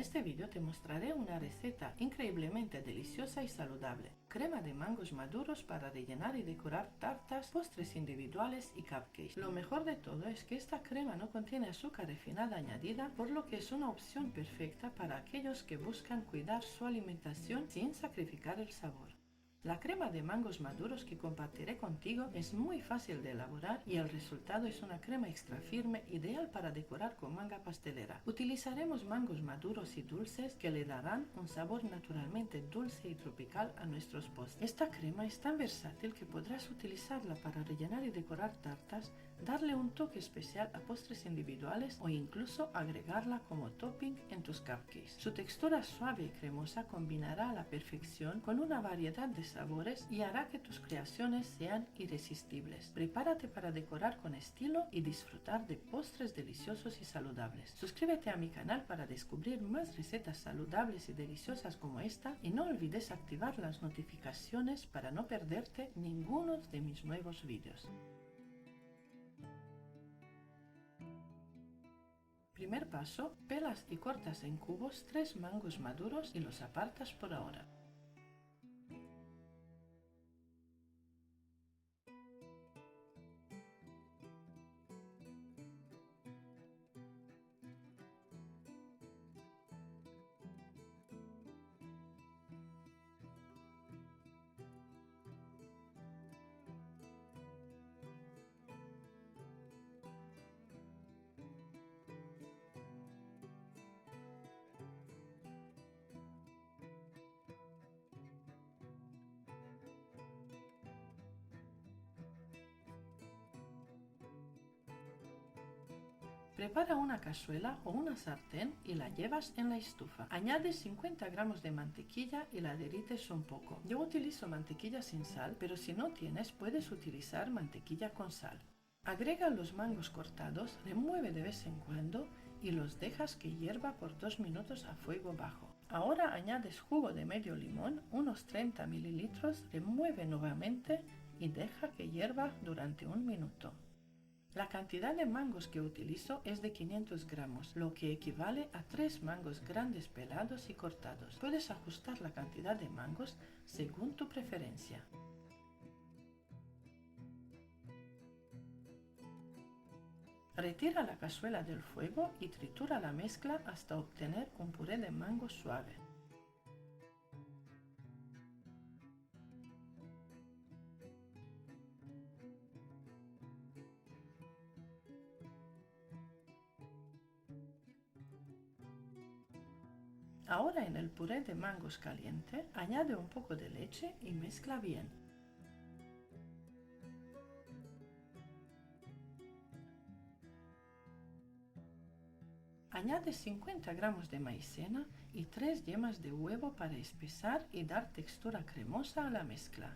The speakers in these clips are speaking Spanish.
este vídeo te mostraré una receta increíblemente deliciosa y saludable. Crema de mangos maduros para rellenar y decorar tartas, postres individuales y cupcakes. Lo mejor de todo es que esta crema no contiene azúcar refinada añadida, por lo que es una opción perfecta para aquellos que buscan cuidar su alimentación sin sacrificar el sabor. La crema de mangos maduros que compartiré contigo es muy fácil de elaborar y el resultado es una crema extra firme ideal para decorar con manga pastelera. Utilizaremos mangos maduros y dulces que le darán un sabor naturalmente dulce y tropical a nuestros postres. Esta crema es tan versátil que podrás utilizarla para rellenar y decorar tartas, darle un toque especial a postres individuales o incluso agregarla como topping en tus cupcakes. Su textura suave y cremosa combinará a la perfección con una variedad de sabores y hará que tus creaciones sean irresistibles. Prepárate para decorar con estilo y disfrutar de postres deliciosos y saludables. Suscríbete a mi canal para descubrir más recetas saludables y deliciosas como esta y no olvides activar las notificaciones para no perderte ninguno de mis nuevos vídeos. Primer paso, pelas y cortas en cubos 3 mangos maduros y los apartas por ahora. Prepara una cazuela o una sartén y la llevas en la estufa. Añade 50 gramos de mantequilla y la derrites un poco. Yo utilizo mantequilla sin sal, pero si no tienes puedes utilizar mantequilla con sal. Agrega los mangos cortados, remueve de vez en cuando y los dejas que hierva por 2 minutos a fuego bajo. Ahora añades jugo de medio limón, unos 30 mililitros, remueve nuevamente y deja que hierva durante 1 minuto. La cantidad de mangos que utilizo es de 500 gramos, lo que equivale a 3 mangos grandes pelados y cortados. Puedes ajustar la cantidad de mangos según tu preferencia. Retira la cazuela del fuego y tritura la mezcla hasta obtener un puré de mango suave. Ahora en el puré de mangos caliente, añade un poco de leche y mezcla bien. Añade 50 gramos de maicena y 3 yemas de huevo para espesar y dar textura cremosa a la mezcla.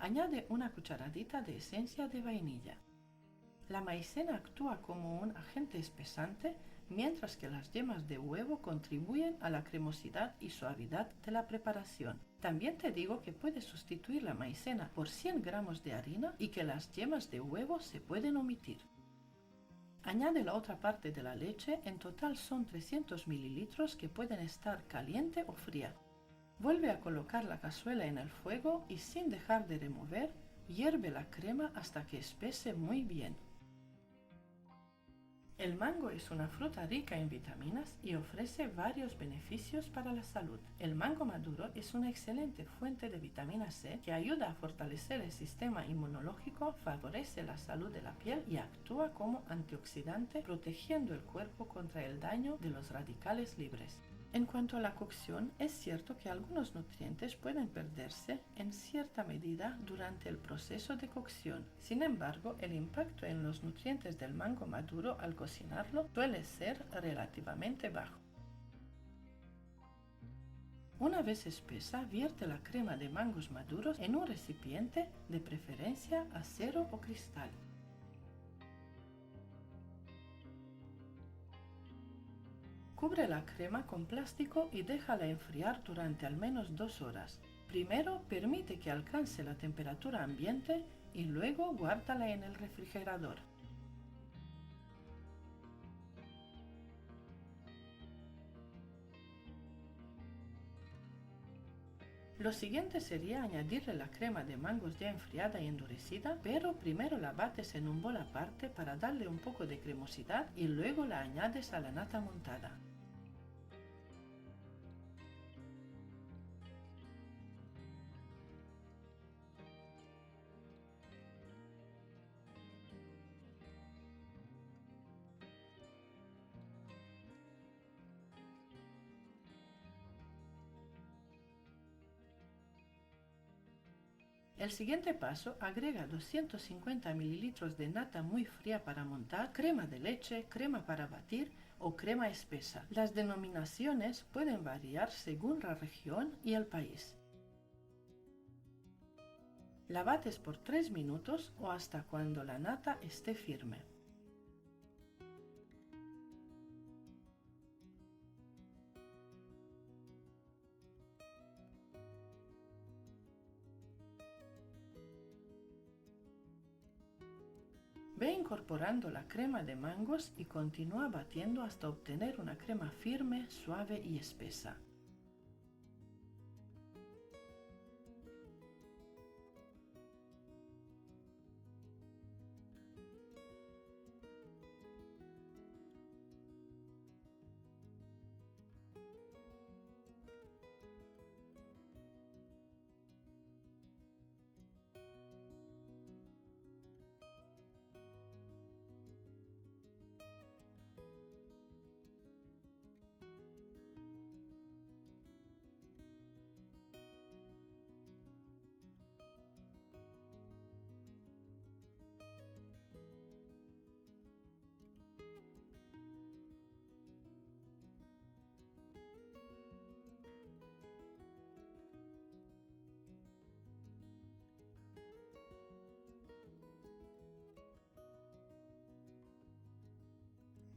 Añade una cucharadita de esencia de vainilla. La maicena actúa como un agente espesante, mientras que las yemas de huevo contribuyen a la cremosidad y suavidad de la preparación. También te digo que puedes sustituir la maicena por 100 gramos de harina y que las yemas de huevo se pueden omitir. Añade la otra parte de la leche, en total son 300 mililitros que pueden estar caliente o fría. Vuelve a colocar la cazuela en el fuego y sin dejar de remover, hierve la crema hasta que espese muy bien. El mango es una fruta rica en vitaminas y ofrece varios beneficios para la salud. El mango maduro es una excelente fuente de vitamina C que ayuda a fortalecer el sistema inmunológico, favorece la salud de la piel y actúa como antioxidante, protegiendo el cuerpo contra el daño de los radicales libres. En cuanto a la cocción, es cierto que algunos nutrientes pueden perderse en cierta medida durante el proceso de cocción. Sin embargo, el impacto en los nutrientes del mango maduro al cocinarlo suele ser relativamente bajo. Una vez espesa, vierte la crema de mangos maduros en un recipiente, de preferencia acero o cristal. Cubre la crema con plástico y déjala enfriar durante al menos 2 horas. Primero permite que alcance la temperatura ambiente y luego guárdala en el refrigerador. Lo siguiente sería añadirle la crema de mangos ya enfriada y endurecida, pero primero la bates en un bol aparte para darle un poco de cremosidad y luego la añades a la nata montada. El siguiente paso, agrega 250 ml de nata muy fría para montar, crema de leche, crema para batir o crema espesa. Las denominaciones pueden variar según la región y el país. La bates por 3 minutos o hasta cuando la nata esté firme. Ve incorporando la crema de mangos y continúa batiendo hasta obtener una crema firme, suave y espesa.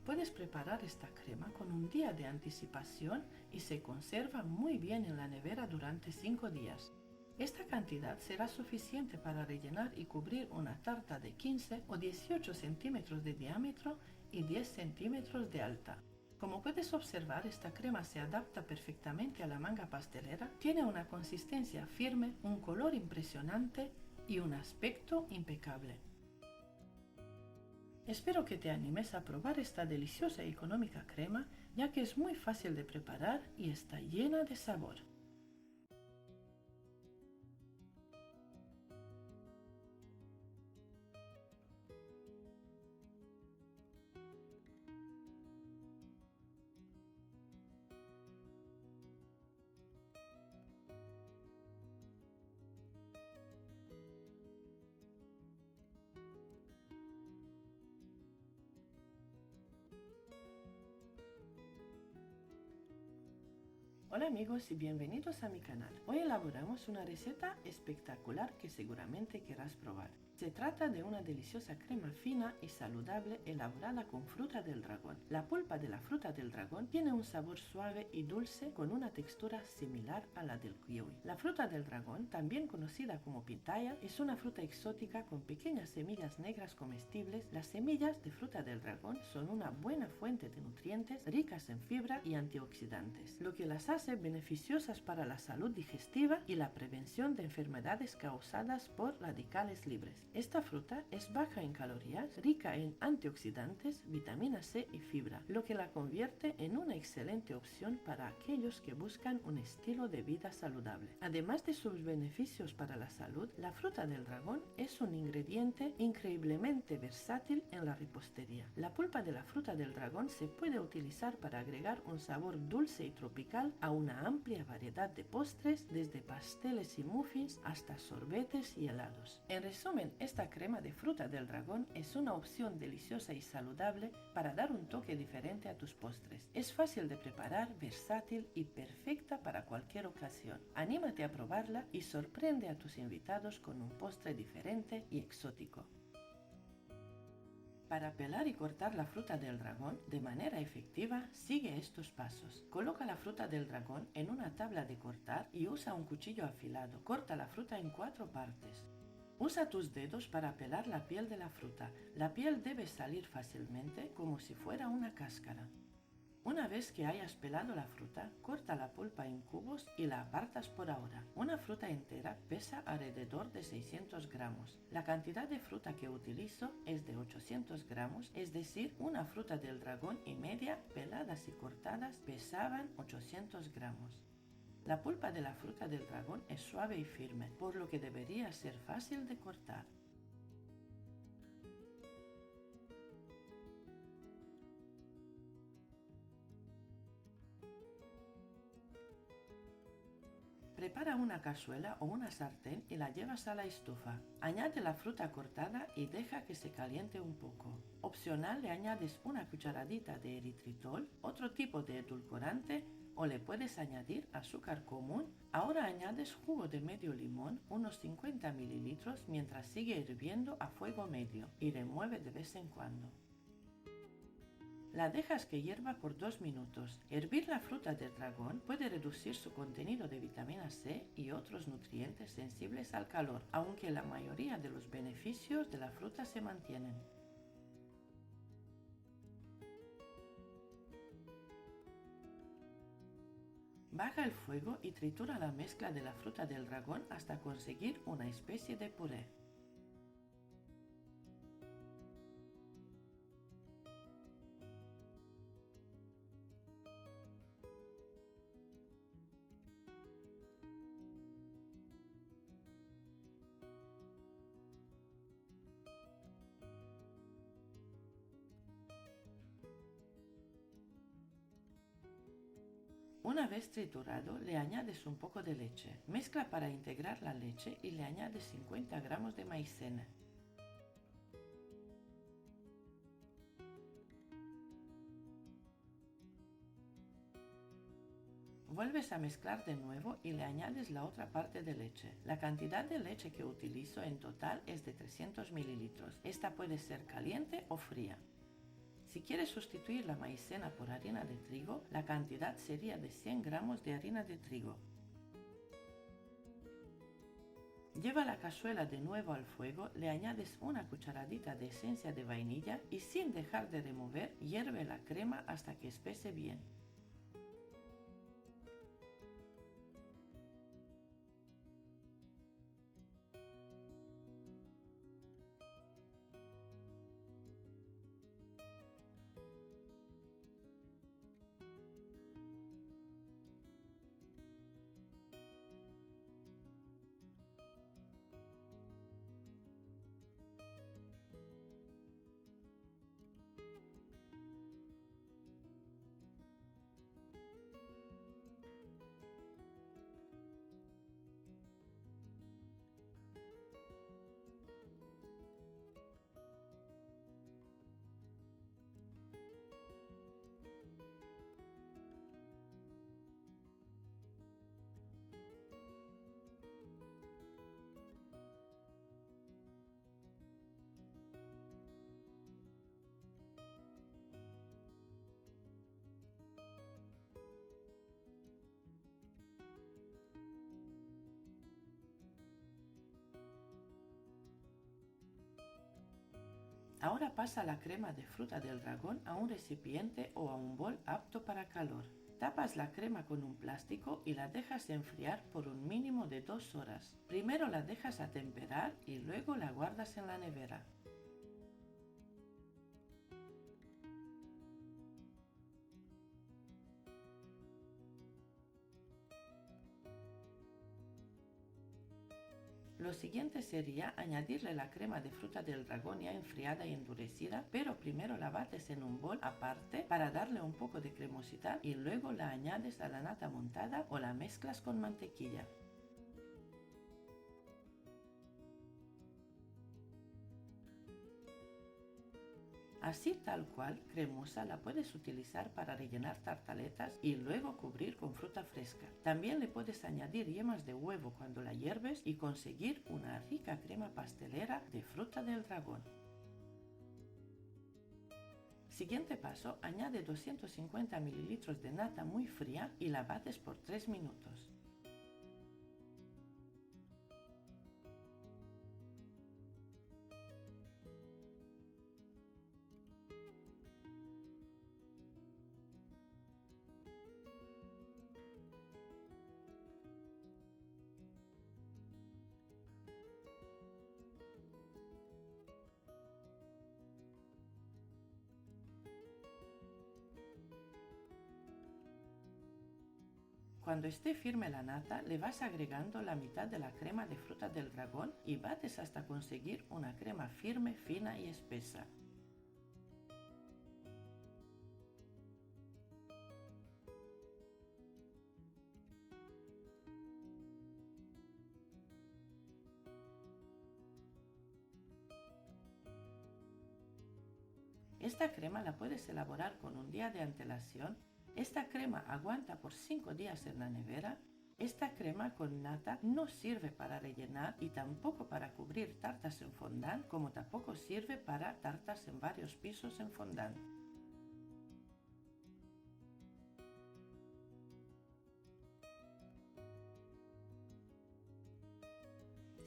Puedes preparar esta crema con un día de anticipación y se conserva muy bien en la nevera durante 5 días. Esta cantidad será suficiente para rellenar y cubrir una tarta de 15 o 18 centímetros de diámetro y 10 centímetros de alta. Como puedes observar, esta crema se adapta perfectamente a la manga pastelera, tiene una consistencia firme, un color impresionante y un aspecto impecable. Espero que te animes a probar esta deliciosa y económica crema, ya que es muy fácil de preparar y está llena de sabor. Hola amigos y bienvenidos a mi canal. Hoy elaboramos una receta espectacular que seguramente querrás probar. Se trata de una deliciosa crema fina y saludable elaborada con fruta del dragón. La pulpa de la fruta del dragón tiene un sabor suave y dulce con una textura similar a la del kiwi. La fruta del dragón, también conocida como pitaya, es una fruta exótica con pequeñas semillas negras comestibles. Las semillas de fruta del dragón son una buena fuente de nutrientes ricas en fibra y antioxidantes, lo que las hace beneficiosas para la salud digestiva y la prevención de enfermedades causadas por radicales libres. Esta fruta es baja en calorías, rica en antioxidantes, vitamina C y fibra, lo que la convierte en una excelente opción para aquellos que buscan un estilo de vida saludable. Además de sus beneficios para la salud, la fruta del dragón es un ingrediente increíblemente versátil en la repostería. La pulpa de la fruta del dragón se puede utilizar para agregar un sabor dulce y tropical a una amplia variedad de postres, desde pasteles y muffins hasta sorbetes y helados. En resumen, esta crema de fruta del dragón es una opción deliciosa y saludable para dar un toque diferente a tus postres. Es fácil de preparar, versátil y perfecta para cualquier ocasión. Anímate a probarla y sorprende a tus invitados con un postre diferente y exótico. Para pelar y cortar la fruta del dragón de manera efectiva, sigue estos pasos. Coloca la fruta del dragón en una tabla de cortar y usa un cuchillo afilado. Corta la fruta en 4 partes. Usa tus dedos para pelar la piel de la fruta. La piel debe salir fácilmente como si fuera una cáscara. Una vez que hayas pelado la fruta, corta la pulpa en cubos y la apartas por ahora. Una fruta entera pesa alrededor de 600 gramos. La cantidad de fruta que utilizo es de 800 gramos, es decir, una fruta del dragón y media peladas y cortadas pesaban 800 gramos. La pulpa de la fruta del dragón es suave y firme, por lo que debería ser fácil de cortar. Prepara una cazuela o una sartén y la llevas a la estufa. Añade la fruta cortada y deja que se caliente un poco. Opcional, le añades una cucharadita de eritritol, otro tipo de edulcorante, o le puedes añadir azúcar común. Ahora añades jugo de medio limón, unos 50 mililitros, mientras sigue hirviendo a fuego medio y remueve de vez en cuando. La dejas que hierva por 2 minutos. Hervir la fruta del dragón puede reducir su contenido de vitamina C y otros nutrientes sensibles al calor, aunque la mayoría de los beneficios de la fruta se mantienen. Baja el fuego y tritura la mezcla de la fruta del dragón hasta conseguir una especie de puré. Una vez triturado, le añades un poco de leche. Mezcla para integrar la leche y le añades 50 gramos de maicena. Vuelves a mezclar de nuevo y le añades la otra parte de leche. La cantidad de leche que utilizo en total es de 300 mililitros. Esta puede ser caliente o fría. Si quieres sustituir la maicena por harina de trigo, la cantidad sería de 100 gramos de harina de trigo. Lleva la cazuela de nuevo al fuego, le añades una cucharadita de esencia de vainilla y sin dejar de remover, hierve la crema hasta que espese bien. Ahora pasa la crema de fruta del dragón a un recipiente o a un bol apto para calor. Tapas la crema con un plástico y la dejas enfriar por un mínimo de 2 horas. Primero la dejas atemperar y luego la guardas en la nevera. Lo siguiente sería añadirle la crema de fruta del dragón ya enfriada y endurecida, pero primero la bates en un bol aparte para darle un poco de cremosidad y luego la añades a la nata montada o la mezclas con mantequilla. Así tal cual, cremosa, la puedes utilizar para rellenar tartaletas y luego cubrir con fruta fresca. También le puedes añadir yemas de huevo cuando la hierves y conseguir una rica crema pastelera de fruta del dragón. Siguiente paso, añade 250 ml de nata muy fría y la bates por 3 minutos. Cuando esté firme la nata, le vas agregando la mitad de la crema de fruta del dragón y bates hasta conseguir una crema firme, fina y espesa. Esta crema la puedes elaborar con un día de antelación. Esta crema aguanta por 5 días en la nevera. Esta crema con nata no sirve para rellenar y tampoco para cubrir tartas en fondant, como tampoco sirve para tartas en varios pisos en fondant.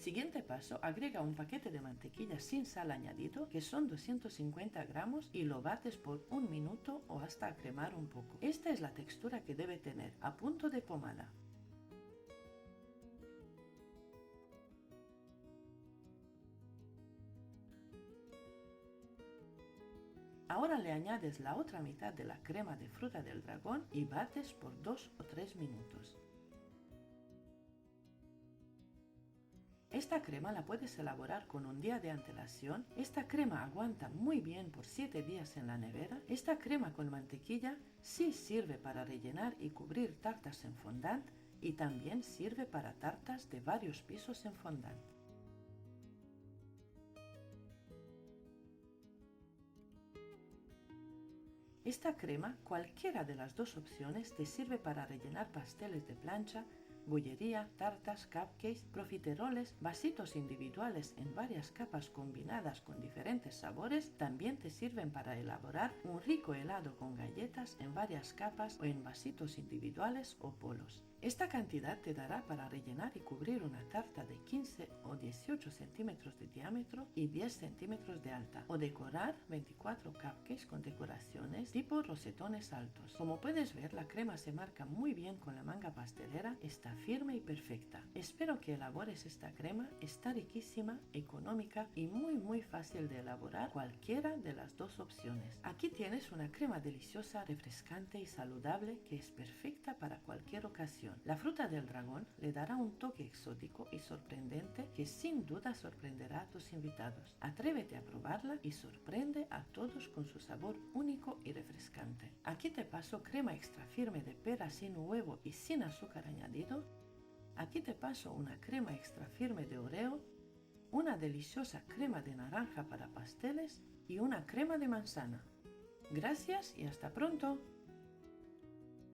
Siguiente paso, agrega un paquete de mantequilla sin sal añadido, que son 250 gramos, y lo bates por 1 minuto o hasta cremar un poco. Esta es la textura que debe tener, a punto de pomada. Ahora le añades la otra mitad de la crema de fruta del dragón y bates por 2 o 3 minutos. Esta crema la puedes elaborar con un día de antelación. Esta crema aguanta muy bien por 7 días en la nevera. Esta crema con mantequilla sí sirve para rellenar y cubrir tartas en fondant y también sirve para tartas de varios pisos en fondant. Esta crema, cualquiera de las dos opciones, te sirve para rellenar pasteles de plancha, bollería, tartas, cupcakes, profiteroles, vasitos individuales en varias capas combinadas con diferentes sabores. También te sirven para elaborar un rico helado con galletas en varias capas o en vasitos individuales o polos. Esta cantidad te dará para rellenar y cubrir una tarta de 15 o 18 centímetros de diámetro y 10 centímetros de alta, o decorar 24 cupcakes con decoraciones tipo rosetones altos. Como puedes ver, la crema se marca muy bien con la manga pastelera, está firme y perfecta. Espero que elabores esta crema, está riquísima, económica y muy fácil de elaborar, cualquiera de las dos opciones. Aquí tienes una crema deliciosa, refrescante y saludable que es perfecta para cualquier ocasión. La fruta del dragón le dará un toque exótico y sorprendente que sin duda sorprenderá a tus invitados. Atrévete a probarla y sorprende a todos con su sabor único y refrescante. Aquí te paso crema extra firme de pera sin huevo y sin azúcar añadido. Aquí te paso una crema extra firme de Oreo, una deliciosa crema de naranja para pasteles y una crema de manzana. Gracias y hasta pronto.